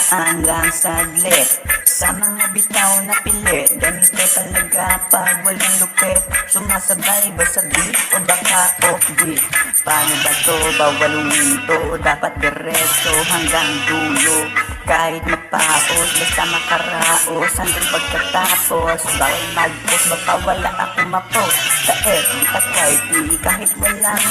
Dumaan lang saglit sa mga bitaw na pilit. Ganito talaga pag walang lupit. Sumasabay ba sa beat o baka offbeat? Paano ba to? Bawal uminto o dapat diretso hanggang dulo? Kahit mapaos, basta makaraos hanggang pagkatapos. Bawal mag-post, baka wala ako ma-post sa FB at YT. Kahit walang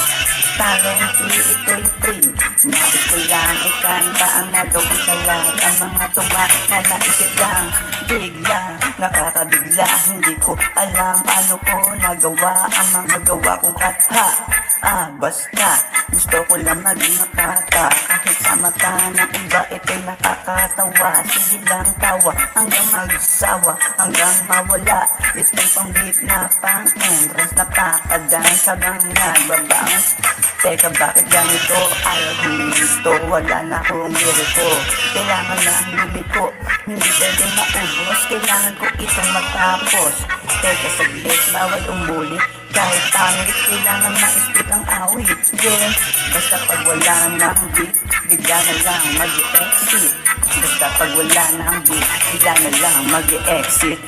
talent, ito'y free. Nais ko lang ikanta ang nagawang salat. Ang mga tuwa na naisip lang, bigla, nakakabigla. Hindi ko alam paano ko nagawa ang mga gawa kong kata. Basta gusto ko lang maging makata. Kahit sa mata ng iba ito'y nakakatawa. Sige lang tawa hanggang magsawa, hanggang mawala. Ito'y pang-beat na pang-entrance, napapadance habang nagbabounce. Teka, bakit ganito? Ayaw huminto, wala na akong liriko. Kailangan na lumiko, hindi pwede maubos. Kailangan ko itong matapos. Teka, saglit, bawal umulit. Kahit pangit, kailangan ma-split ang awit. Yeah, basta pag wala na ang beat, bigla na lang mag-exit. Basta pag wala na ang beat, bigla na lang mag-exit.